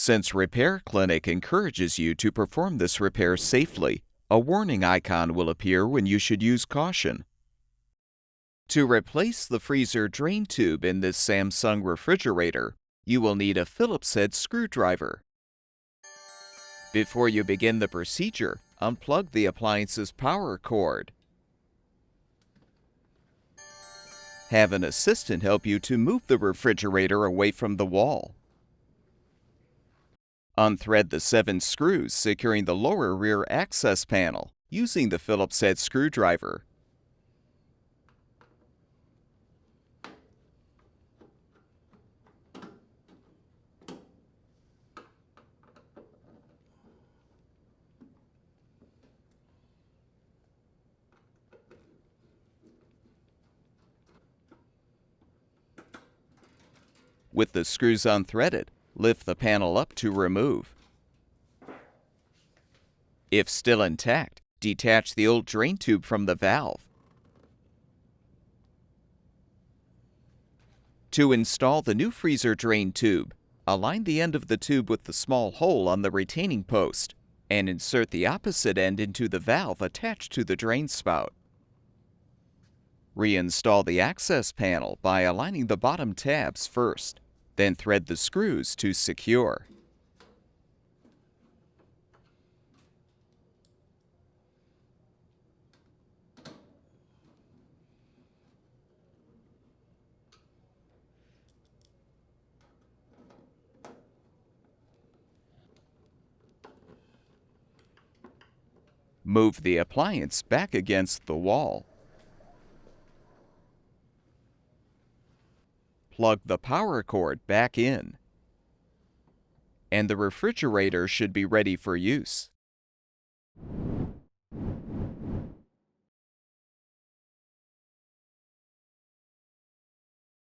Since Repair Clinic encourages you to perform this repair safely, a warning icon will appear when you should use caution. To replace the freezer drain tube in this Samsung refrigerator, you will need a Phillips head screwdriver. Before you begin the procedure, unplug the appliance's power cord. Have an assistant help you to move the refrigerator away from the wall. Unthread the 7 screws securing the lower rear access panel using the Phillips head screwdriver. With the screws unthreaded, lift the panel up to remove. If still intact, detach the old drain tube from the valve. To install the new freezer drain tube, align the end of the tube with the small hole on the retaining post and insert the opposite end into the valve attached to the drain spout. Reinstall the access panel by aligning the bottom tabs first, then thread the screws to secure. Move the appliance back against the wall. Plug the power cord back in, and the refrigerator should be ready for use.